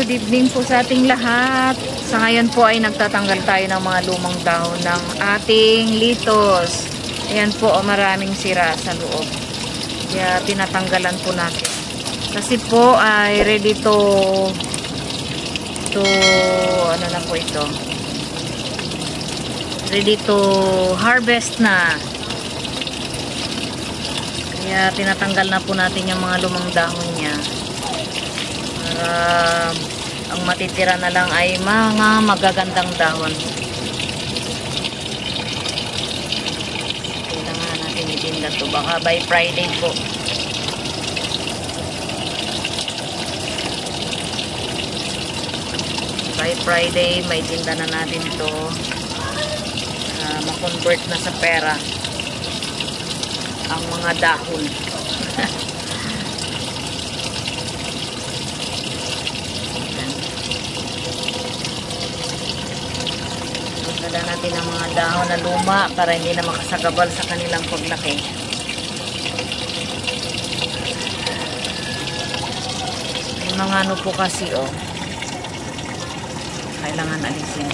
good evening po sa ating lahat. Sa ngayon po ay nagtatanggal tayo ng mga lumang dahon ng ating litos. Ayan po, maraming sira sa loob. Kaya tinatanggalan po natin. Kasi po ay ready to ano na po ito? Ready to harvest na. Kaya tinatanggal na po natin yung mga lumang dahon niya. Para ang matitira na lang ay mga magagandang dahon. Kailangan natin itinda to. Baka by Friday po. By Friday may tinda na natin to. Ma-convert na sa pera ang mga dahon. Magdala natin ang mga dahon na luma para hindi na makasagabal sa kanilang paglaki. Yung mga ano po kasi kailangan alisin.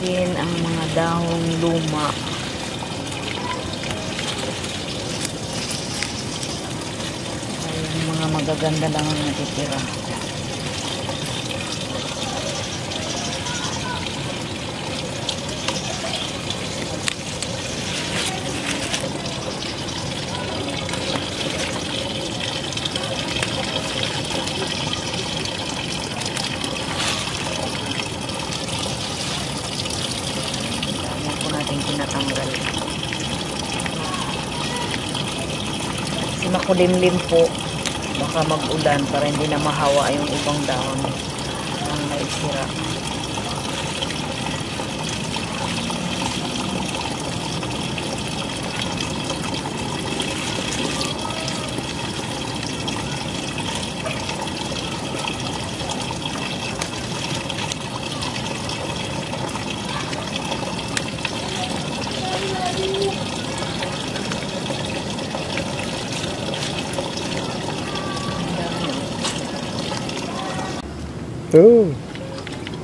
Ang mga dahong luma. Ay, mga magaganda lang ang natitira. Tinatanggal. Kasi makulimlim po, baka mag-ulan para hindi na mahawa yung ibang dahon ang naisira. Oh.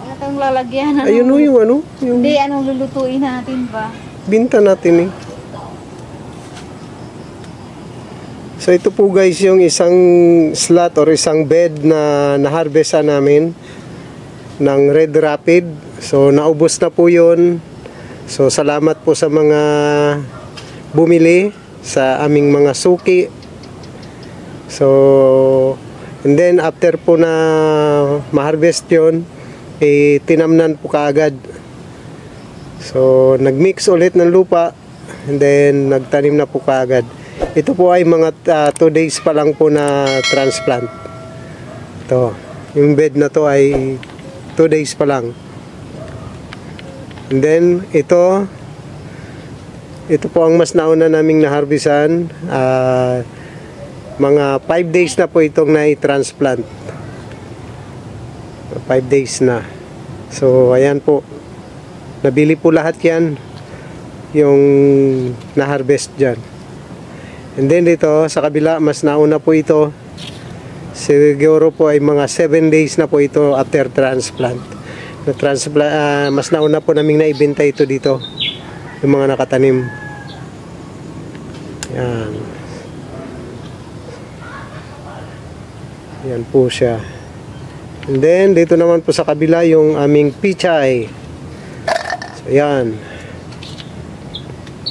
Wala tayong lalagyan. Ayun o yung ano? Yung hindi, anong lulutuin natin ba? binta natin eh. So ito po guys yung isang slot or isang bed na na-harvestan namin ng Red Rapid. So naubos na po yun. So salamat po sa mga bumili sa aming mga suki. So and then after po na ma-harvest yun, tinamnan po kaagad. So nag-mix ulit ng lupa and then nagtanim na po kaagad. Ito po ay mga 2 days pa lang po na transplant. Ito, yung bed na to ay 2 days pa lang. And then ito po ang mas nauna naming na-harvestan. Mga 5 days na po itong na-transplant. 5 days na. So ayan po, nabili po lahat yan, yung na-harvest dyan. And then dito sa kabila, mas nauna po ito. Siguro po ay mga 7 days na po ito after transplant. Mas nauna po naming naibenta ito dito, yung mga nakatanim. Yan. Yan po siya. And then dito naman po sa kabila yung aming pichay. So yan.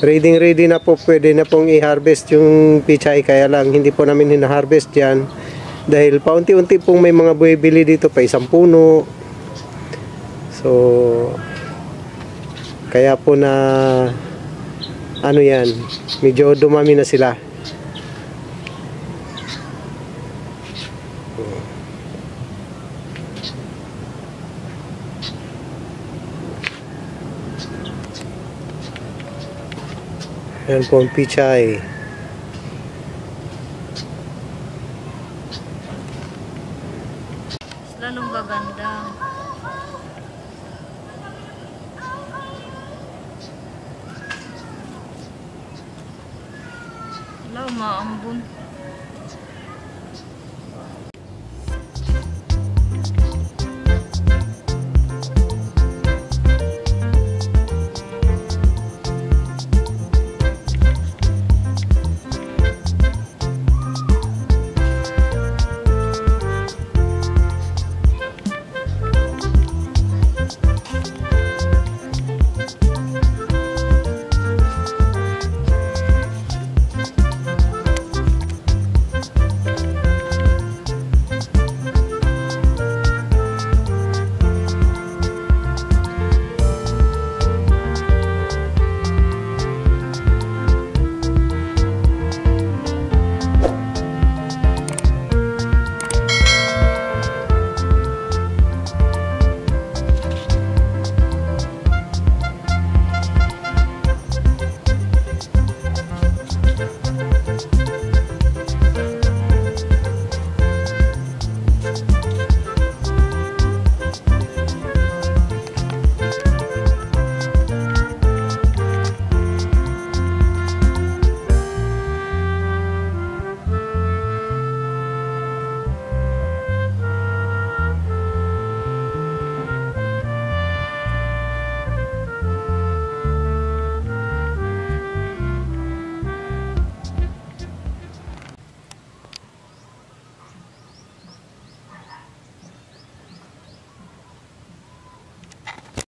Ready na po, pwede na pong i-harvest yung pichay, kaya lang hindi po namin hina-harvest yan dahil paunti-unti pong may mga buwibili dito pa isang puno. So kaya po na ano yan, medyo dumami na sila. Yan po ang pichay. Lalong gaganda. Wala, umaambon.